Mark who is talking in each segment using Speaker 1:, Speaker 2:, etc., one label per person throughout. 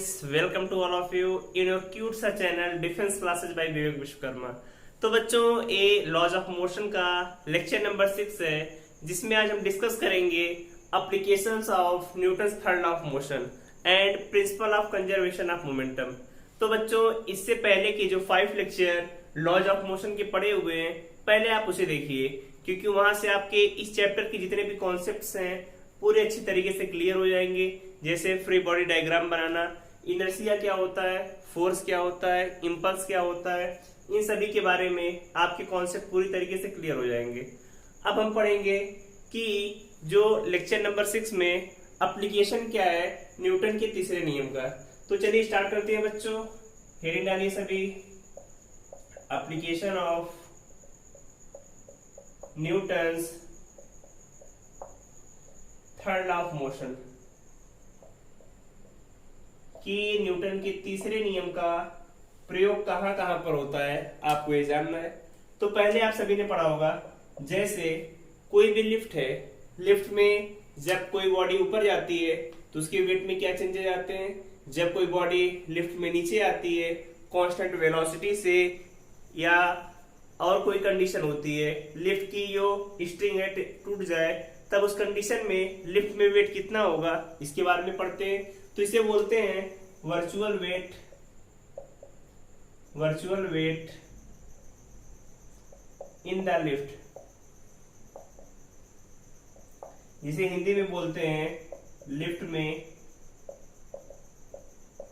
Speaker 1: friends, welcome to all of you in your cute सा channel defence classes bye विवेक विश्वकर्मा। तो बच्चों, ये laws of motion का lecture number 6 है, जिसमें आज हम डिस्कस करेंगे applications of Newton's third law of motion and principle of conservation of momentum. तो बच्चों, इससे पहले के जो 5 लेक्चर लॉज ऑफ मोशन के पढ़े हुए हैं, पहले आप उसे देखिए, क्योंकि वहां से आपके इस चैप्टर के जितने भी कॉन्सेप्ट्स हैं पूरे अच्छी तरीके से क्लियर हो जाएंगे। जैसे फ्री बॉडी डायग्राम बनाना, इनर्शिया क्या होता है, फोर्स क्या होता है, इम्पल्स क्या होता है, इन सभी के बारे में आपके कॉन्सेप्ट पूरी तरीके से क्लियर हो जाएंगे। अब हम पढ़ेंगे कि जो लेक्चर नंबर 6 में एप्लीकेशन क्या है न्यूटन के तीसरे नियम का। तो चलिए स्टार्ट करते हैं बच्चों। हेडिंग डालिए सभी, application of Newton's third law of motion, कि न्यूटन के तीसरे नियम का प्रयोग कहां कहां पर होता है, आपको ये जानना है। तो पहले आप सभी ने पढ़ा होगा, जैसे कोई भी लिफ्ट है, लिफ्ट में जब कोई बॉडी ऊपर जाती है तो उसके वेट में क्या चेंजेस आते हैं। जब कोई बॉडी लिफ्ट में नीचे आती है कांस्टेंट वेलोसिटी से, या और कोई कंडीशन होती है, लिफ्ट की जो स्ट्रिंग है टूट जाए, तब उस कंडीशन में लिफ्ट में वेट कितना होगा, इसके बारे में पढ़ते हैं। तो इसे बोलते हैं virtual weight, virtual weight in the lift, जिसे हिंदी में बोलते हैं लिफ्ट में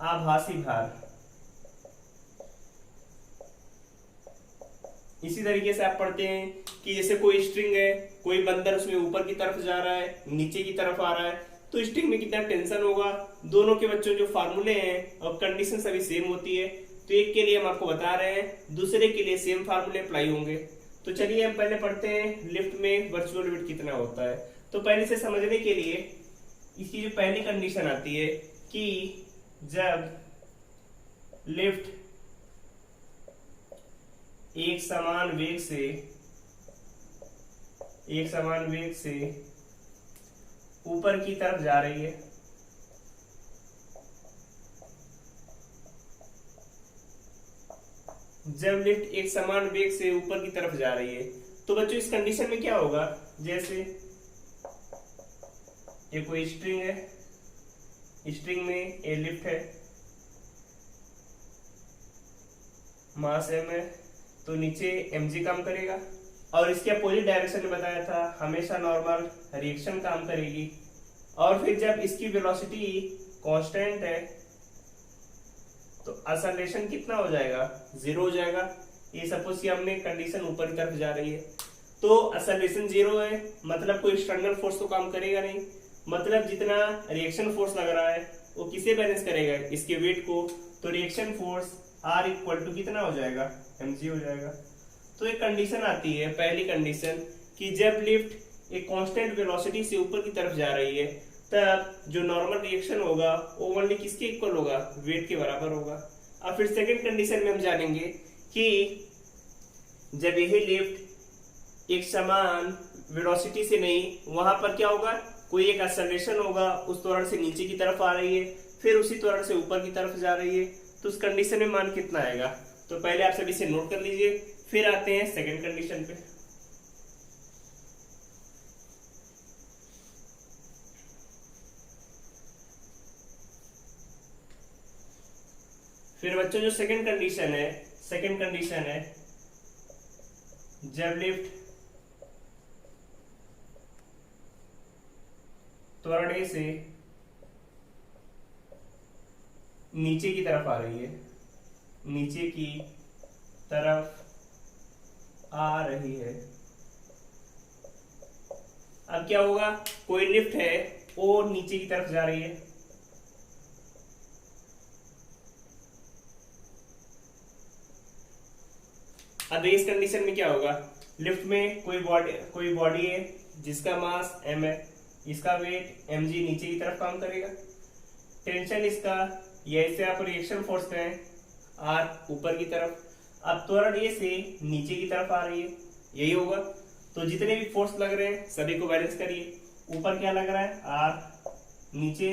Speaker 1: आभासी भार। इसी तरीके से आप पढ़ते हैं कि जैसे कोई स्ट्रिंग है, कोई बंदर उसमें ऊपर की तरफ जा रहा है, नीचे की तरफ आ रहा है, तो स्ट्रिंग में कितना टेंशन होगा। दोनों के बच्चों जो फार्मूले हैं और कंडीशन सभी सेम होती है, तो एक के लिए हम आपको बता रहे हैं, दूसरे के लिए सेम फार्मूले अप्लाई होंगे। तो चलिए हम पहले पढ़ते हैं लिफ्ट में वर्चुअल वेट कितना होता है। तो पहले से समझने के लिए इसकी जो पहली कंडीशन आती है कि जब लिफ्ट एक समान वेग से ऊपर की तरफ जा रही है, जब लिफ्ट एक समान वेग से ऊपर की तरफ जा रही है, तो बच्चों इस कंडीशन में क्या होगा, जैसे ये कोई स्ट्रिंग है, स्ट्रिंग में ये लिफ्ट है, मास m है, तो नीचे mg काम करेगा, और इसके अपोजिट डायरेक्शन में बताया था हमेशा नॉर्मल रिएक्शन काम करेगी। और फिर जब इसकी वेलोसिटी कांस्टेंट है तो एक्सेलरेशन कितना हो जाएगा, 0 हो जाएगा। ये सपोज कि हमने कंडीशन ऊपर की तरफ जा रही है, तो एक्सेलरेशन 0 है, मतलब कोई एक्सटर्नल फोर्स तो काम करेगा नहीं, मतलब जितना रिएक्शन फोर्स लग रहा है वो किसे बैलेंस करेगा, इसके वेट को। तो reaction force R equal to कितना हो जाएगा, mg हो जाएगा। तो एक कंडीशन आती है, पहली कंडीशन, कि जब लिफ्ट एक कांस्टेंट वेलोसिटी से ऊपर की तरफ जा रही है, तब जो नॉर्मल रिएक्शन होगा वो ओनली किसके इक्वल होगा, वेट के बराबर होगा। अब फिर सेकंड कंडीशन में हम जानेंगे कि जब यही लिफ्ट एक समान वेलोसिटी से नहीं, वहां पर क्या होगा, कोई एक एक्सेलरेशन होगा, उस त्वरण से नीचे की तरफ आ रही है, फिर उसी त्वरण से ऊपर की तरफ जा रही है, तो उस कंडीशन में मान कितना आएगा। तो पहले आप सभी से नोट कर लीजिए, फिर आते हैं सेकंड कंडीशन पे। फिर बच्चों जो सेकंड कंडीशन है, जब लिफ्ट त्वरण A से नीचे की तरफ आ रही है, नीचे की तरफ आ रही है, अब क्या होगा, कोई लिफ्ट है वो नीचे की तरफ जा रही है, अब इस कंडीशन में क्या होगा, लिफ्ट में कोई बॉडी है जिसका मास m है, इसका वेट mg नीचे की तरफ काम करेगा, टेंशन इसका, या इसे आप रिएक्शन फोर्स कहें, R ऊपर की तरफ। अब त्वरण A से नीचे की तरफ आ रही है, यही होगा। तो जितने भी फोर्स लग रहे हैं सभी को बैलेंस करिए। ऊपर क्या लग रहा है, R, नीचे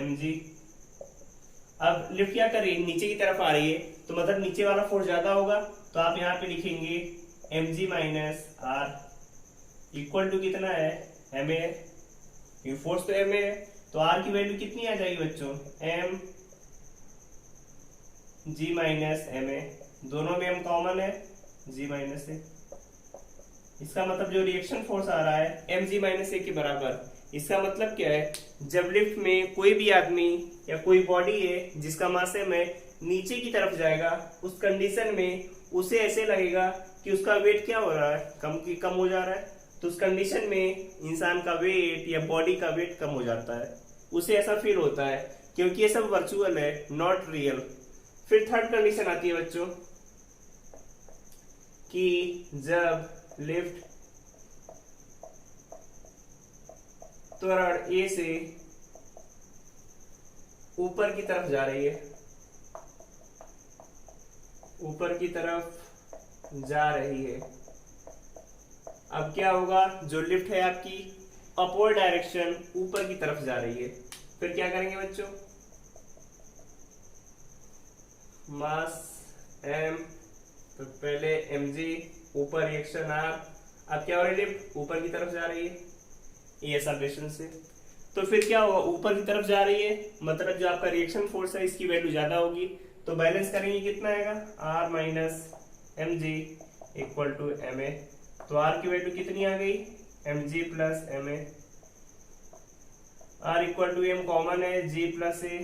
Speaker 1: mg, अब लिफ्ट क्या कर रही है, नीचे की तरफ आ रही है, तो मतलब नीचे वाला फोर्स ज्यादा होगा, तो आप यहाँ पे लिखेंगे mg minus R equal to कितना है, एम ए, फोर्स तो एम ए है, तो आर की वैल्यू कितनी आ जाएगी बच्चों, M G minus M A, दोनों में एम कॉमन है, जी माइनस ए। इसका मतलब जो रिएक्शन फोर्स आ रहा है एम जी माइनस ए के बराबर। इसका मतलब क्या है, जब लिफ्ट में कोई भी आदमी या कोई बॉडी है जिसका मास एम है नीचे की तरफ जाएगा, उस कंडीशन में उसे ऐसे लगेगा कि उसका वेट क्या हो रहा है, कम हो जा रहा है। तो उस कंडीशन में इंसान का वेट या बॉडी का वेट कम हो जाता है, उसे ऐसा फील होता है, क्योंकि ये सब वर्चुअल है, नॉट रियल। फिर थर्ड कंडीशन आती है बच्चों कि जब लिफ्ट त्वरण ए से ऊपर की तरफ जा रही है, ऊपर की तरफ जा रही है, अब क्या होगा, जो लिफ्ट है आपकी अपवर्ड डायरेक्शन ऊपर की तरफ जा रही है, फिर क्या करेंगे बच्चों, मास m, तो पहले mg ऊपर रिएक्शन r, अब क्या हो रही है, लिफ्ट ऊपर की तरफ जा रही है ये एक्सेलरेशन से, तो फिर क्या होगा, ऊपर की तरफ जा रही है, मतलब जो आपका रिएक्शन फोर्स है इसकी वैल्यू ज्यादा होगी, तो बैलेंस करेंगे कितना आएगा, r minus M G equal to M A. तो r की वैल्यू कितनी आ गई, M G plus M A, r equal to M common है, g प्लस ए।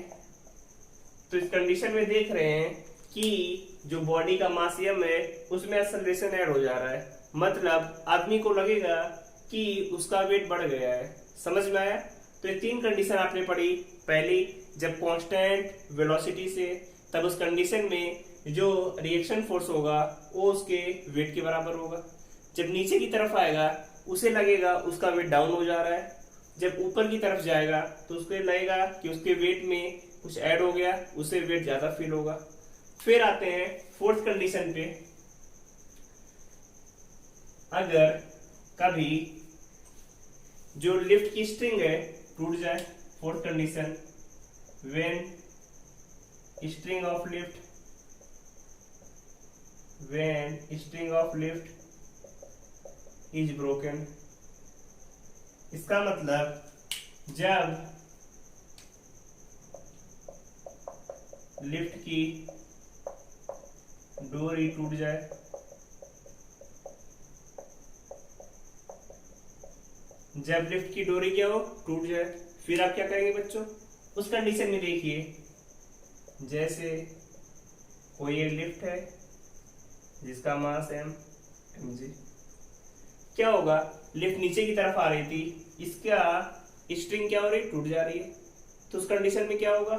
Speaker 1: तो इस कंडीशन में देख रहे हैं कि जो बॉडी का मास m है उसमें एक्सेलरेशन ऐड हो जा रहा है, मतलब आदमी को लगेगा कि उसका वेट बढ़ गया है। समझ में आया? तो ये तीन कंडीशन आपने पढ़ी। पहली, जब कांस्टेंट वेलोसिटी से, तब उस कंडीशन में जो रिएक्शन फोर्स होगा वो उसके वेट के बराबर होगा। जब नीचे की तरफ आएगा उसे लगेगा उसका वेट डाउन हो जा रहा है, जब ऊपर की तरफ जाएगा तो उसको लगेगा कि उसके वेट में कुछ ऐड हो गया, उसे वेट ज्यादा फील होगा। फिर आते हैं फोर्थ कंडीशन पे, अगर कभी जो लिफ्ट की स्ट्रिंग है टूट जाए, fourth condition, when string of lift, when string of lift is broken. इसका मतलब जब लिफ्ट की डोरी टूट जाए, जब लिफ्ट की डोरी क्या हो, टूट जाए, फिर आप क्या करेंगे बच्चों, उस कंडीशन में देखिए, जैसे कोई एक लिफ्ट है जिसका मास एम जी, क्या होगा, लिफ्ट नीचे की तरफ आ रही थी, इसका स्ट्रिंग क्या हो रही, टूट जा रही है, तो उस कंडीशन में क्या होगा,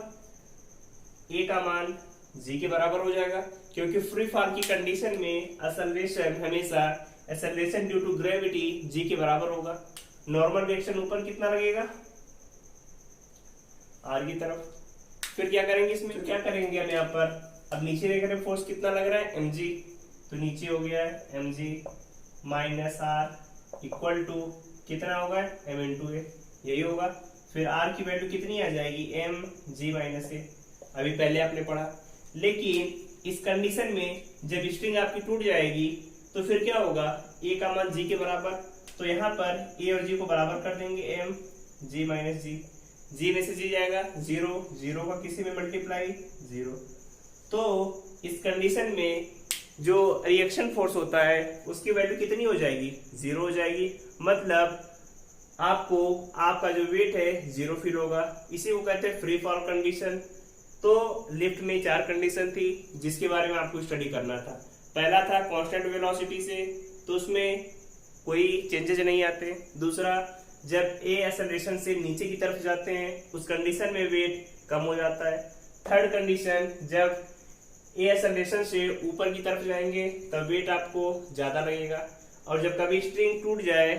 Speaker 1: ए का मान जी के बराबर हो जाएगा, क्योंकि फ्री फॉल की कंडीशन में एक्सेलरेशन हमेशा acceleration due to gravity G के बराबर होगा। नॉर्मल रिएक्शन ऊपर कितना लगेगा, आर की तरफ। फिर क्या करेंगे, इसमें क्या करेंगे हम यहाँ पर, अब नीचे देख रहे हैं फोर्स कितना लग रहा है, एम जी, तो नीचे हो गया है M G minus R equal to कितना होगा, एम इंटू ए, यही होगा। फिर आर की वैल्यू कितनी आ जाएगी, एम जी माइनस ए, अभी पहले आपने पढ़ा। लेकिन इस कंडीशन में जब स्ट्रिंग आपकी टूट जाएगी तो फिर क्या होगा, ए का मान जी के बराबर, तो यहाँ पर ए और जी को बराबर कर देंगे, एम जी माइनस जी, जी में से जी जाएगा जीरो, जीरो का किसी में मल्टीप्लाई जीरो। तो इस कंडीशन में जो रिएक्शन फोर्स होता है उसकी वैल्यू कितनी हो जाएगी, जीरो हो जाएगी, मतलब आपको आपका जो वेट है जीरो फील होगा। इसी को कहते हैं फ्री फॉल कंडीशन। तो लिफ्ट में चार कंडीशन थी जिसके बारे में आपको स्टडी करना था। पहला था कांस्टेंट वेलोसिटी से, तो उसमें कोई चेंजेस नहीं आते। दूसरा, जब ए एक्सेलरेशन से नीचे की तरफ जाते हैं उस कंडीशन में वेट कम हो जाता है। थर्ड कंडीशन, जब ए एक्सेलरेशन से ऊपर की तरफ जाएंगे तब वेट आपको ज्यादा लगेगा, और जब कभी स्ट्रिंग टूट जाए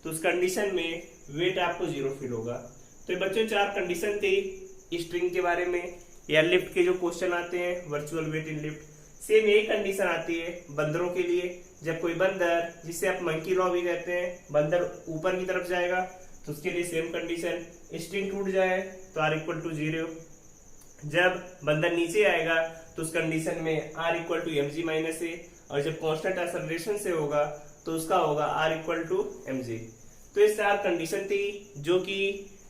Speaker 1: तो उस कंडीशन में वेट आपको जीरो फील होगा। तो बच्चों चार कंडीशन थी स्ट्रिंग के बारे में, या लिफ्ट के जो क्वेश्चन आते हैं virtual weight in lift. Same यही कंडीशन आती है बंदरों के लिए, जब कोई बंदर, जिसे आप मंकी लॉ भी कहते हैं, बंदर ऊपर की तरफ जाएगा तो उसके लिए सेम कंडीशन, स्ट्रिंग टूट जाए तो आर इक्वल टू जीरो, जब बंदा नीचे आएगा तो उस कंडीशन में r equal to M G minus A, और जब कांस्टेंट एक्सेलरेशन से होगा तो उसका होगा r equal to M G. तो ये चार कंडीशन थी जो कि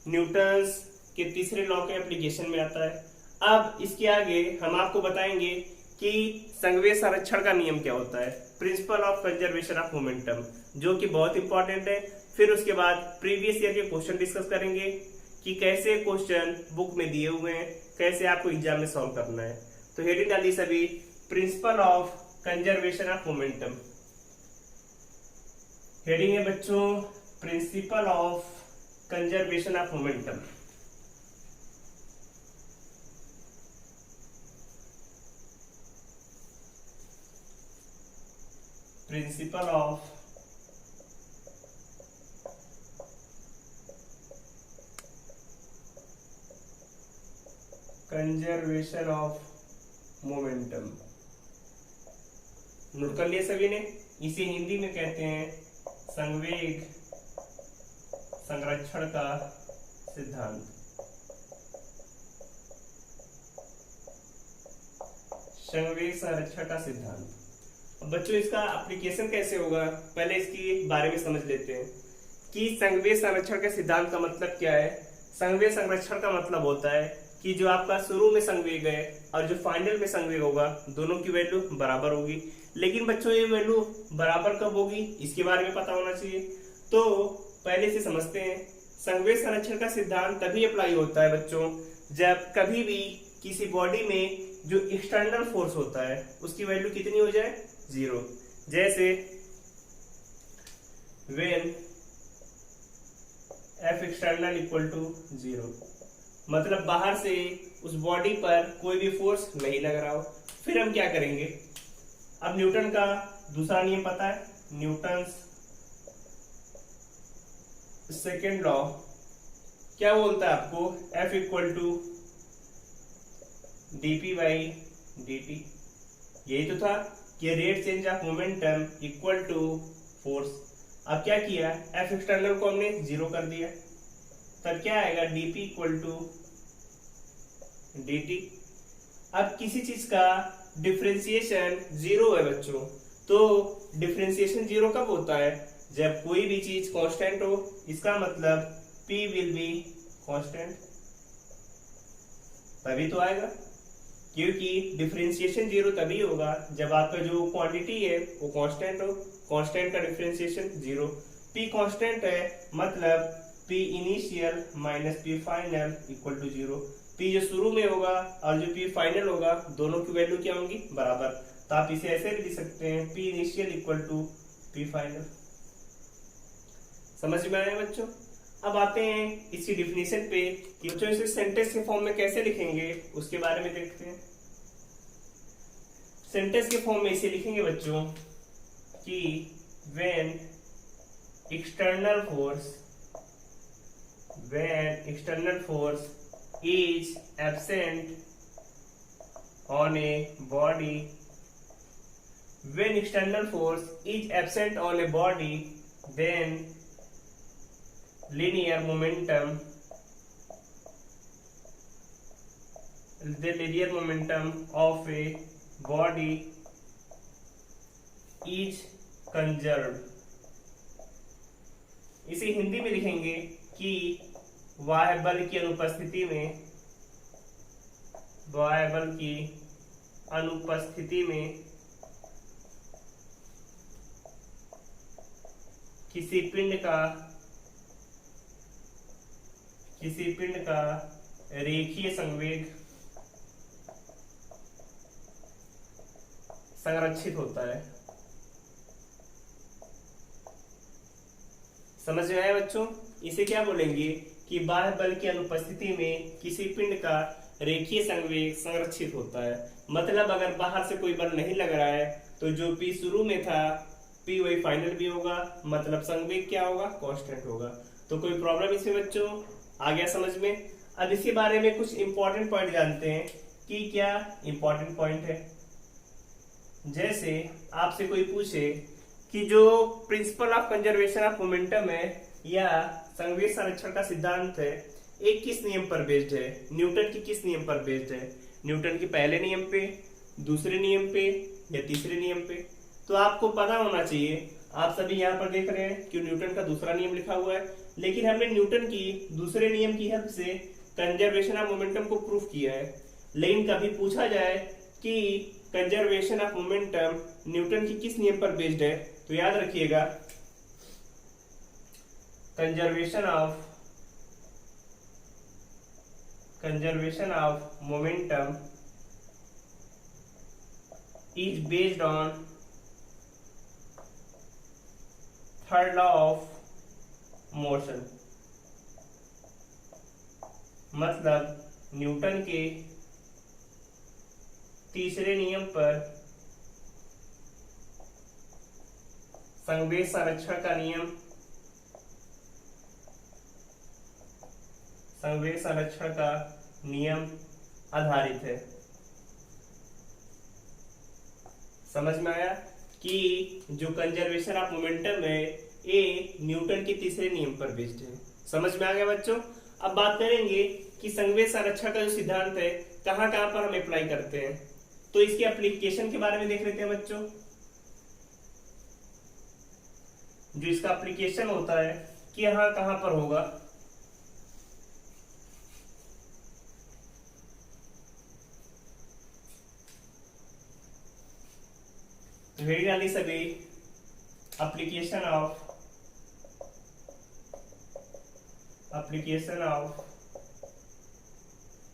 Speaker 1: न्यूटन्स के तीसरे लॉ के एप्लीकेशन में आता है। अब इसके आगे हम आपको बताएंगे कि संघीय संरक्षण का नियम क्या होता है, principle of conservation of momentum, जो कि बहुत इंपॉर्टेंट है। फिर उसके बाद प्रीवियस ईयर के क्वेश्चन डिस्कस करेंगे कि कैसे क्वेश्चन बुक में दिए हुए हैं, कैसे आपको एग्जाम में सॉल्व करना है। तो हेडिंग डाली सभी principle of conservation of momentum. Heading है बच्चों principle of conservation of momentum. Principle of conservation of momentum. Note कर लिया सभी ने। इसे हिंदी में कहते हैं संवेग संरक्षण का सिद्धांत। संवेग संरक्षण का सिद्धांत। बच्चों इसका एप्लीकेशन कैसे होगा, पहले इसकी बारे में समझ लेते हैं कि संवेग संरक्षण के सिद्धांत का मतलब क्या है। संवेग संरक्षण का मतलब होता है कि जो आपका शुरू में संवेग है और जो फाइनल में संवेग होगा दोनों की वैल्यू बराबर होगी। लेकिन बच्चों ये वैल्यू बराबर कब होगी इसके बारे में पता होना चाहिए। तो पहले से समझते हैं। संवेग संरक्षण का सिद्धांत तभी अप्लाई होता है बच्चों जब कभी भी किसी बॉडी में जो एक्सटर्नल फोर्स होता है उसकी वैल्यू कितनी हो जाए, जीरो। जैसे when F external equal to zero, मतलब बाहर से उस बॉडी पर कोई भी फोर्स नहीं लग रहा हो। फिर हम क्या करेंगे, अब न्यूटन का दूसरा नियम पता है, न्यूटन्स सेकेंड लॉ क्या बोलता है आपको, F equal to dp by dt। यही तो था कि rate change of momentum equal to force. अब क्या किया, F एक्सटर्नल को हमने जीरो कर दिया, तब क्या आएगा dp इक्वल टू dt। अब किसी चीज का डिफरेंशिएशन जीरो है बच्चों, तो डिफरेंशिएशन जीरो कब होता है, जब कोई भी चीज कांस्टेंट हो। इसका मतलब p विल बी कांस्टेंट, तभी तो आएगा। क्योंकि डिफरेंशिएशन जीरो तभी होगा जब आपका जो क्वांटिटी है वो कांस्टेंट हो। कांस्टेंट का डिफरेंशिएशन जीरो। p कांस्टेंट है मतलब p initial minus p final equal to zero. p जो शुरू में होगा और जो p फाइनल होगा दोनों की वैल्यू क्या होंगी, बराबर। तो आप इसे ऐसे भी लिख सकते हैं p initial equal to p final. समझ में आया बच्चों। अब आते हैं इसकी डिफिनीशन पे कि बच्चों इसे सेंटेंस के फॉर्म में कैसे लिखेंगे उसके बारे में देखते हैं। सेंटेंस के फॉर्म में इसे लिखेंगे बच्चों कि when external force is absent on a body, when external force is absent on a body, then linear momentum of a body is conserved। इसे हिंदी में लिखेंगे कि वाह्य बल की अनुपस्थिति में किसी पिंड का रेखीय संवेग संरक्षित होता है। समझ में आया बच्चों। इसे क्या बोलेंगे कि बाह्य बल की अनुपस्थिति में किसी पिंड का रेखीय संवेग संरक्षित होता है। मतलब अगर बाहर से कोई बल नहीं लग रहा है तो जो p शुरू में था p वही फाइनल भी होगा, मतलब संवेग क्या होगा, कांस्टेंट होगा। तो कोई प्रॉब्लम इसमें बच्चों आ गया समझ में। अब इसके बारे में कुछ इंपॉर्टेंट पॉइंट जानते हैं कि क्या इंपॉर्टेंट पॉइंट है। जैसे आपसे कोई पूछे कि जो principle of conservation of momentum है या संवेग संरक्षण का सिद्धांत है, एक किस नियम पर बेस्ड है, न्यूटन की किस नियम पर बेस्ड है, न्यूटन के पहले नियम पे, दूसरे नियम पे या तीसरे नियम पे। तो आपको पता होना चाहिए। आप सभी यहाँ पर देख रहे हैं कि न्यूटन का दूसरा नियम लिखा हुआ है, लेकिन हमने न्यूटन की दूसरे नियम की हेल्प से कंजर्वेशन ऑफ मोमेंटम को प्रूफ किया है। लेकिन कभी पूछा जाए कि कंजर्वेशन ऑफ मोमेंटम न्यूटन की किस नियम पर बेस्ड है, तो याद रखिएगा conservation of momentum is based on third law of motion। मतलब न्यूटन के तीसरे नियम पर संवेग संरक्षण का नियम, संवेग संरक्षण का नियम आधारित है। समझ में आया कि जो कंजर्वेशन ऑफ मोमेंटम है ये न्यूटन के तीसरे नियम पर बेस्ड है। समझ में आ गया बच्चों। अब बात करेंगे कि संवेग संरक्षण का जो सिद्धांत है कहाँ कहाँ पर हम अप्लाई करते हैं, तो इसके एप्लीकेशन के बारे में देख लेते हैं बच्चों। जो इसका एप्लीकेशन होता है कि यहाँ कहाँ पर होगा, वेरी डाली सभी application of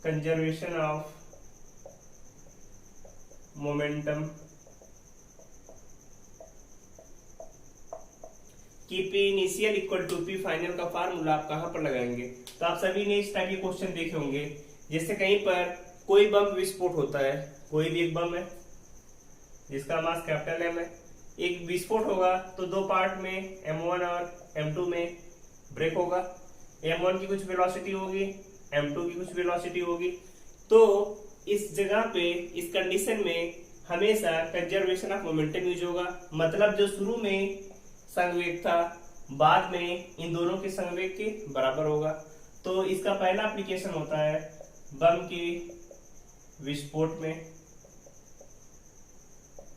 Speaker 1: conservation of momentum कि P initial equal to P final का फार्मूला आप कहां पर लगाएंगे। तो आप सभी ने इस टाइप के क्वेश्चन देखे होंगे, जैसे कहीं पर कोई बम विस्फोट होता है, कोई भी एक बम है जिसका मास कैपिटल M है, एक विस्फोट होगा तो दो पार्ट में M1 और M2 में ब्रेक होगा। M1 की कुछ वेलोसिटी होगी, M2 की कुछ वेलोसिटी होगी। तो इस जगह पे इस कंडीशन में हमेशा कंजर्वेशन ऑफ मोमेंटम यूज होगा। मतलब जो शुरू में संवेग था बाद में इन दोनों के संवेग के बराबर होगा। तो इसका पहला एप्लीकेशन होता है बम के विस्फोट में।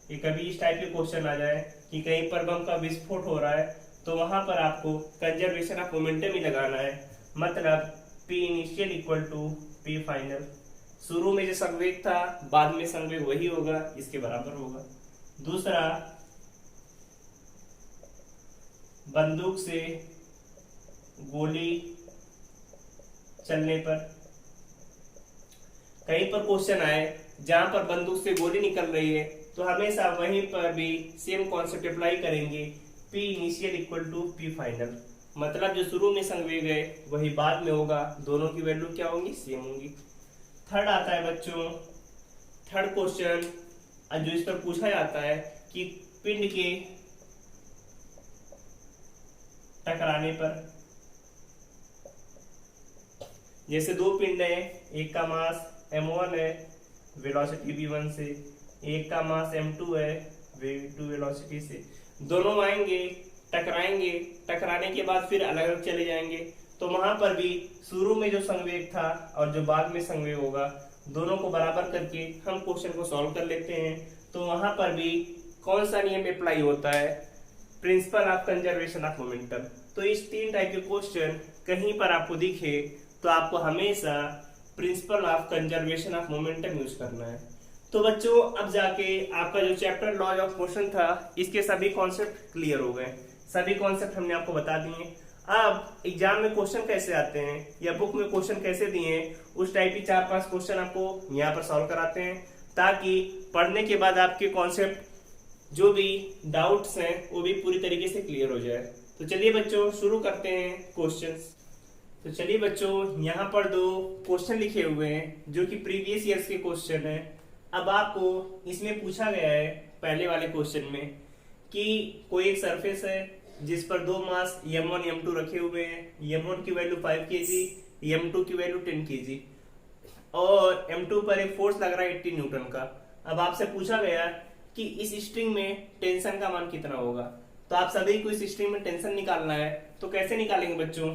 Speaker 1: कि कभी इस टाइप के क्वेश्चन आ जाए कि कहीं पर बम का विस्फोट हो रहा है तो वहां पर आपको कंजर्वेशन ऑफ मोमेंटम ही लगाना है। मतलब P initial equal to P final, शुरू में जो संवेग था बाद में संवेग वही होगा, इसके बराबर होगा। दूसरा, बंदूक से गोली चलने पर, कहीं पर क्वेश्चन आए जहां पर बंदूक से गोली निकल रही है तो हमेशा वहीं पर भी सेम कॉन्सेप्ट अप्लाई करेंगे, P initial equal to P final. मतलब जो शुरू में संवेग है वही बाद में होगा, दोनों की वैल्यू क्या होंगी, सेम होंगी। थर्ड आता है बच्चों, थर्ड क्वेश्चन जो इस पर पूछा जाता है कि पिंड के टकराने पर, जैसे दो पिंड है, एक का मास M1 है वेलोसिटी v1 से, एक का मास M2 है v2 वेलोसिटी से, दोनों आएंगे टकराएंगे, टकराने के बाद फिर अलग अलग चले जाएंगे। तो वहां पर भी शुरू में जो संवेग था और जो बाद में संवेग होगा दोनों को बराबर करके हम क्वेश्चन को सॉल्व कर लेते हैं। तो वहां पर भी कौन सा नियम अप्लाई होता है, principle of conservation of momentum. तो इस तीन टाइप के क्वेश्चन कहीं पर आपको दिखे तो आपको हमेशा principle of conservation of momentum use करना है। तो बच्चों अब जाके आपका जो चैप्टर लॉज ऑफ मोशन था इसके सभी कॉन्सेप्ट क्लियर हो गए, सभी कॉन्सेप्ट हमने आपको बता दिए। अब एग्जाम में क्वेश्चन कैसे आते हैं या बुक में क्वेश्चन कैसे दिए हैं उस टाइप की 4-5 क्वेश्चन आपको यहाँ पर सॉल्व कराते हैं, ताकि पढ़ने के बाद आपके कॉन्सेप्ट जो भी डाउट्स हैं वो भी पूरी तरीके से क्लियर हो जाए। तो चलिए बच्चों शुरू करते हैं क्वेश्चंस। तो चलिए बच्चों यहाँ पर दो क्वेश्चन लिखे हुए हैं जो कि प्रीवियस ईयर्स के क्वेश्चन है। अब आपको इसमें पूछा गया है पहले वाले क्वेश्चन में कि कोई एक सरफेस है जिस पर दो मास m1 m2 रखे हुए हैं, m1 की वैल्यू 5 kg, m2 की वैल्यू 10 kg और m2 पर एक फोर्स लग रहा है 80 न्यूटन का। अब आपसे पूछा गया कि इस स्ट्रिंग में टेंशन का मान कितना होगा। तो आप सभी को इस स्ट्रिंग में टेंशन निकालना है। तो कैसे निकालेंगे बच्चों,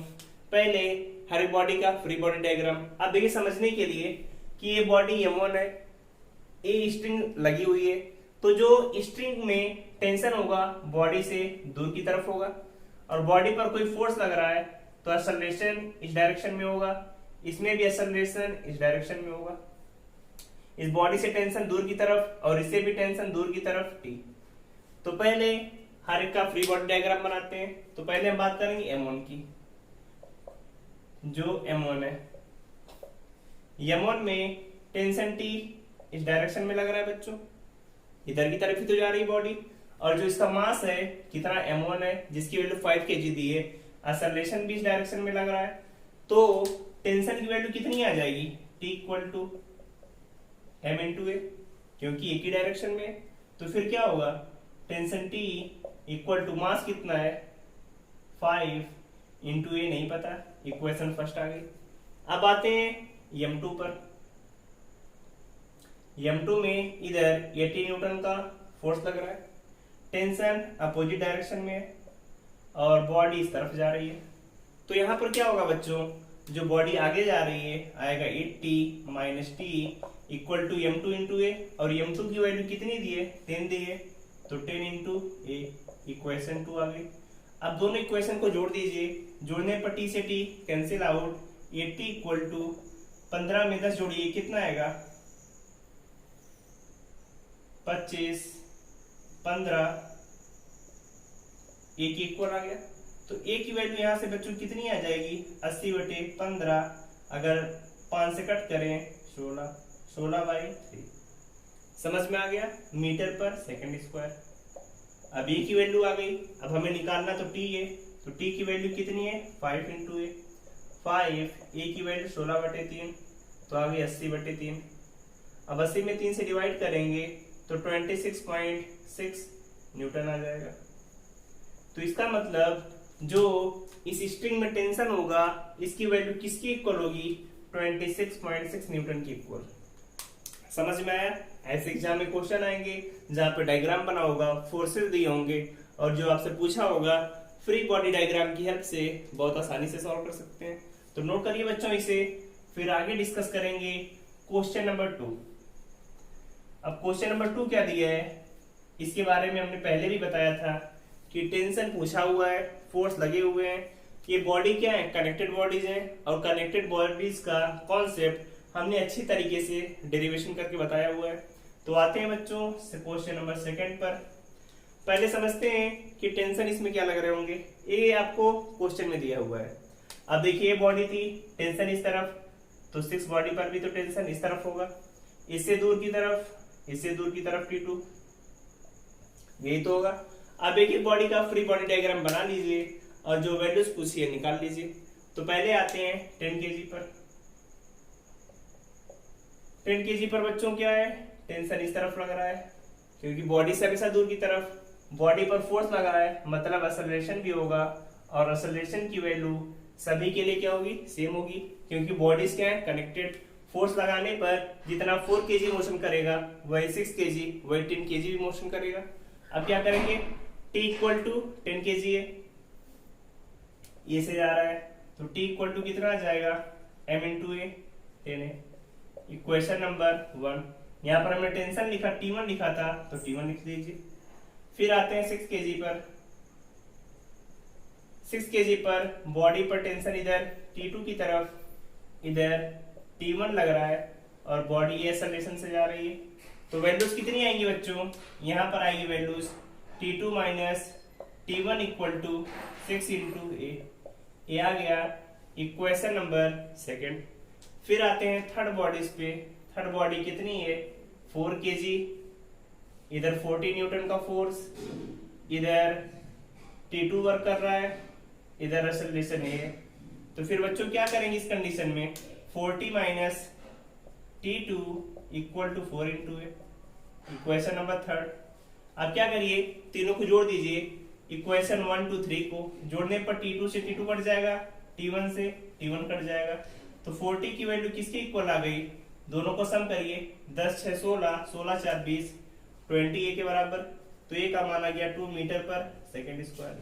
Speaker 1: पहले हर एक बॉडी का फ्री बॉडी डायग्राम। अब देखिए समझने के लिए कि ये बॉडी M1 है, ये स्ट्रिंग लगी हुई है, तो जो स्ट्रिंग में टेंशन होगा बॉडी से दूर की तरफ होगा, और बॉडी पर कोई फोर्स लग रहा है तो एक्सेलरेशन इस डायरेक्शन में होगा, इसमें भी एक्सेलरेशन इस डायरेक्शन में होगा। इस बॉडी से टेंशन दूर की तरफ और इससे भी टेंशन दूर की तरफ T। तो पहले हर एक का फ्री बॉडी डायग्राम बनाते हैं। तो पहले हम बात करेंगे M1 की। जो M1 है, M1 में टेंशन T इस डायरेक्शन में लग रहा है बच्चों, इधर की तरफ ही तो जा रही बॉडी, और जो इसका मास है कितना M1 है जिसकी वैल्यू 5 kg दी है, एक्सेलरेशन भी इस डायरेक्शन में लग रहा है, तो टेंशन की वैल्यू कितनी आ जाएगी, T equal to M into A, क्योंकि एक ही डायरेक्शन में। तो फिर क्या होगा, tension T equal to mass कितना है 5 इंटू ए नहीं पता, इक्वेशन फर्स्ट आ गई। अब आते हैं M2 पर। M2 में इधर 80 न्यूटन का फोर्स लग रहा है, टेंशन अपोजिट डायरेक्शन में है और बॉडी इस तरफ जा रही है। तो यहाँ पर क्या होगा बच्चों, जो बॉडी आगे जा रही है आएगा 80 minus T equal to M2 into A, और M2 की वैल्यू कितनी दी है 10 दी है, तो 10 इंटू ए, इक्वेशन 2 आ गई। अब दोनों इक्वेशन को जोड़ दीजिए, जोड़ने पर T से T cancel out, 80 equal to 15 में 10 जोड़िए कितना आएगा 25, 15, ए की इक्वल आ गया। तो ए की वैल्यू यहां से बच्चों कितनी आ जाएगी 80/15, अगर 5 से कट करें 16, 16/3। समझ में आ गया, मीटर पर सेकंड स्क्वायर। अब ए की वैल्यू आ गई, अब हमें निकालना तो टी है, तो टी की वैल्यू कितनी है 5 इंटू ए, 5, ए की वैल्यू 16/3, तो आ गई 80/3। अब 80 में 3 से डिवाइड करेंगे तो 26.6 न्यूटन आ जाएगा। तो इसका मतलब जो इस स्ट्रिंग में टेंशन होगा इसकी वैल्यू किसकी इक्वल होगी 26.6 न्यूटन की इक्वल। समझ में आया। ऐसे एग्जाम में क्वेश्चन आएंगे जहां पे डायग्राम बना होगा, फोर्सेस दिए होंगे, और जो आपसे पूछा होगा फ्री बॉडी डायग्राम की हेल्प से बहुत आसानी से सॉल्व कर सकते हैं। तो नोट करिए बच्चों इसे, फिर आगे डिस्कस करेंगे क्वेश्चन नंबर 2। अब क्वेश्चन नंबर 2 क्या दिया है, इसके बारे में हमने पहले भी बताया था कि टेंशन पूछा हुआ है, फोर्स लगे हुए हैं, ये बॉडी क्या है कनेक्टेड बॉडीज हैं, और कनेक्टेड बॉडीज का कॉन्सेप्ट हमने अच्छी तरीके से डेरिवेशन करके बताया हुआ है। तो आते हैं बच्चों क्वेश्चन नंबर 2 पर। पहले समझते हैं कि टेंशन इसमें क्या लग रहे होंगे, ये आपको क्वेश्चन में दिया हुआ है। अब देखिए बॉडी थी, टेंशन इस तरफ, तो 6 बॉडी पर भी तो टेंशन इस तरफ होगा, इससे दूर की तरफ, इससे दूर की तरफ T2, यही तो होगा। अब एक बॉडी का फ्री बॉडी डायग्राम बना लीजिए और जो वैल्यूज पूछी है निकाल लीजिए। तो पहले आते हैं 10 kg पर। 10 kg पर बच्चों क्या है, टेंशन इस तरफ लग रहा है क्योंकि बॉडी से हमेशा दूर की तरफ, बॉडी पर फोर्स लगा है मतलब एक्सेलरेशन भी होगा, और एक्सेलरेशन की वैल्यू सभी के लिए क्या होगी सेम होगी, क्योंकि बॉडीज क्या है कनेक्टेड। फोर्स लगाने पर जितना 4 kg मोशन करेगा वही 6 kg, वही 10 kg भी मोशन करेगा। अब क्या करेंगे, T इक्वल टू 10 kg है, ये से जा रहा है, तो T इक्वल टू कितना आ जाएगा M इंटू ए, 10 है। इक्वेशन नंबर 1, यहाँ पर हमने टेंशन लिखा T1 लिखा था तो T1 लिख लीजिए। फिर आते हैं 6 kg पर। 6 kg पर बॉडी पर टेंशन इधर T2 की तरफ, इधर T1 लग रहा है, और बॉडी एक्सेलरेशन से जा रही है। तो वैल्यूज कितनी आएंगी बच्चों, यहाँ पर आएगी values T2 minus T1 equal to 6 into A आ गया इक्वेशन नंबर 2। फिर आते हैं थर्ड बॉडीज पे। थर्ड बॉडी कितनी है 4 kg, इधर 40 न्यूटन का फोर्स, इधर T2 वर्क कर रहा है, इधर एक्सेलरेशन है। तो फिर बच्चों क्या करेंगे इस कंडीशन में, 40 minus T2 equal to 4 into A, equation number 3। अब क्या करिए, तीनों को जोड़ दीजिए, इक्वेशन 1 2 3 को जोड़ने पर T2 से T2 कट जाएगा, T1 से T1 कट जाएगा, तो 40 की वैल्यू किसके इक्वल आ गई, दोनों को सम करिए, 10 6 16, 16 4 20, 20 ए के बराबर। तो ए का मान आ गया 2 मीटर पर सेकेंड स्क्वायर।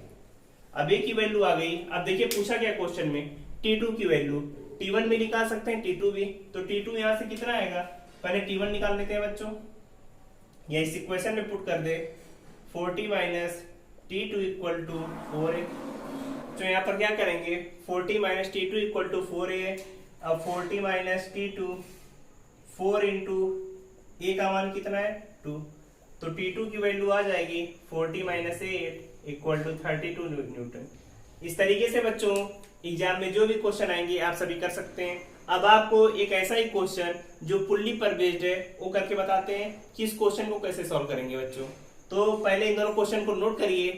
Speaker 1: अब ए की वैल्यू आ गई। अब देखिए पूछा गया क्वेश्चन में T2 की वैल्यू T1 भी निकाल सकते हैं, T2 भी। तो T2 यहाँ से कितना आएगा, पहले T1 निकाल लेते हैं बच्चों, या इस इक्वेशन में पुट कर दे 40 minus T2 equal to 4a। तो यहाँ पर क्या करेंगे, 40 minus T2 equal to 4a। अब 40 माइनस T2 4 इंटू a का मान कितना है 2, तो T2 की वैल्यू आ जाएगी 40 माइनस 8 इक्वल टू 32 न्यूटन। इस तरीके से बच्चों एग्जाम में जो भी क्वेश्चन आएंगे आप सभी कर सकते हैं। अब आपको एक ऐसा ही क्वेश्चन जो पुल्ली पर बेस्ड है वो करके बताते हैं कि इस क्वेश्चन को कैसे सॉल्व करेंगे बच्चों। तो पहले इन दोनों क्वेश्चन को नोट करिए,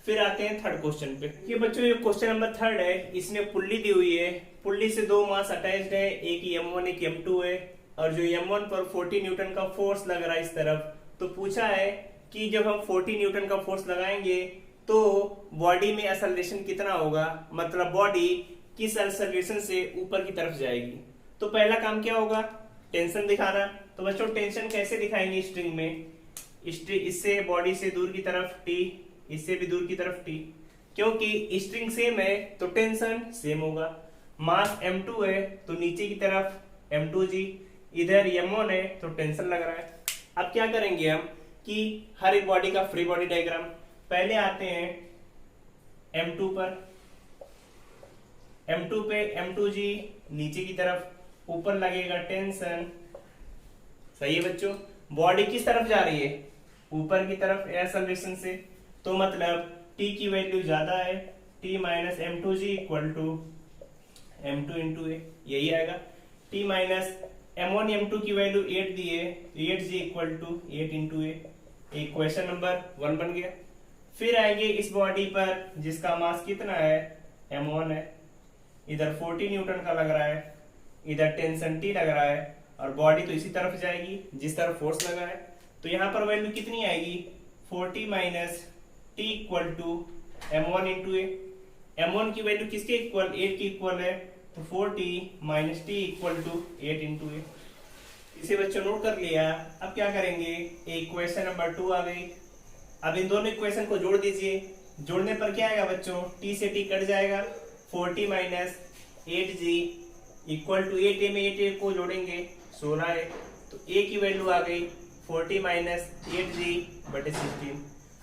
Speaker 1: फिर आते हैं थर्ड क्वेश्चन पे। ये बच्चों ये क्वेश्चन नंबर 3 है, इसमें पुल्ली दी हुई है, पुल्ली से 2 मास अटैच्ड है, एक M1 एक M2 है, और जो M1 पर 40 न्यूटन का फोर्स लग रहा है इस तरफ। तो पूछा है कि जब हम 40 न्यूटन का फोर्स लगाएंगे तो बॉडी में एक्सेलरेशन कितना होगा, मतलब बॉडी किस एक्सेलरेशन से ऊपर की तरफ जाएगी। तो पहला काम क्या होगा, टेंशन दिखाना। तो बच्चों टेंशन कैसे दिखाएंगे स्ट्रिंग में, इससे बॉडी से दूर की तरफ T, इससे भी दूर की तरफ T, क्योंकि स्ट्रिंग सेम है तो टेंशन सेम होगा। मास M2 है तो नीचे की तरफ M2G, इधर M1 है तो टेंशन लग रहा है। अब क्या करेंगे हम कि हर एक बॉडी का फ्री बॉडी डायग्राम, पहले आते हैं M2 पर, M2 पे M2G नीचे की तरफ, ऊपर लगेगा टेंशन। सही है बच्चों, बॉडी किस तरफ जा रही है, ऊपर की तरफ एक्सेलरेशन से, तो मतलब T की वैल्यू ज्यादा है, T minus M2G equal to M2 into A, यही आएगा। T माइनस M1 M2 की वैल्यू 8 दी है, 8G equal to 8 into A, equation number 1 बन गया। फिर आएंगे इस बॉडी पर जिसका मास कितना है M1 है, इधर 40 न्यूटन का लग रहा है, इधर टेंशन T लग रहा है, और बॉडी तो इसी तरफ जाएगी जिस तरफ फोर्स लगा है। तो यहाँ पर वैल्यू कितनी आएगी, 40 minus T equal to M1 into A. M1 की वैल्यू किसके इक्वल, 8 की इक्वल है, तो 40 minus T equal to 8 into A. इसे बच्चों नोट कर लिया। अब क्या करेंगे, इक्वेशन नंबर 2 आ गई। अब इन दोनों इक्वेशन को जोड़ दीजिए, जोड़ने पर क्या आएगा बच्चों, T से T कट जाएगा, 40 minus 8G equal to 8A में 8A को जोड़ेंगे 16 है, तो A की वैल्यू आ गई 40 माइनस 8G बटे 16।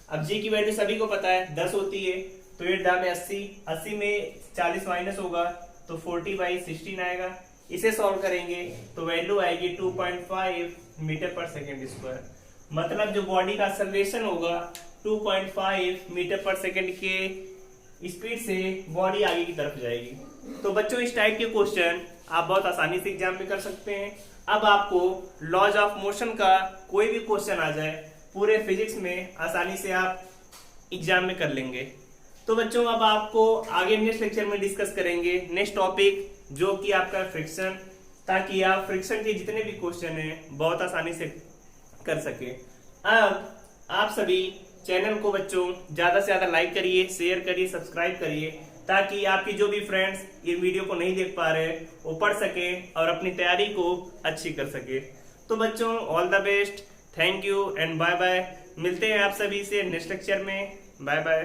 Speaker 1: अब G की वैल्यू सभी को पता है 10 होती है, तो 8 दाम 80, 80 में 40 माइनस होगा तो 40 बाई 16 आएगा। इसे सॉल्व करेंगे तो वैल्यू आएगी 2.5 मीटर पर सेकेंड स्क्वायर, मतलब जो बॉडी का एक्सेलरेशन होगा 2.5 मीटर पर सेकेंड के स्पीड से बॉडी आगे की तरफ जाएगी। तो बच्चों इस टाइप के क्वेश्चन आप बहुत आसानी से एग्जाम में कर सकते हैं। अब आपको लॉज ऑफ मोशन का कोई भी क्वेश्चन आ जाए पूरे फिजिक्स में आसानी से आप एग्जाम में कर लेंगे। तो बच्चों अब आपको आगे नेक्स्ट लेक्चर में डिस्कस करेंगे नेक्स्ट टॉपिक जो कि आपका फ्रिक्शन, ताकि आप फ्रिक्शन के जितने भी क्वेश्चन हैं बहुत आसानी से कर सके। अब आप सभी चैनल को बच्चों ज्यादा से ज्यादा लाइक करिए, शेयर करिए, सब्सक्राइब करिए, ताकि आपकी जो भी फ्रेंड्स ये वीडियो को नहीं देख पा रहे वो पढ़ सके और अपनी तैयारी को अच्छी कर सके। तो बच्चों all the best, thank you and bye bye. मिलते हैं आप सभी से नेक्स्ट लेक्चर में, बाय बाय।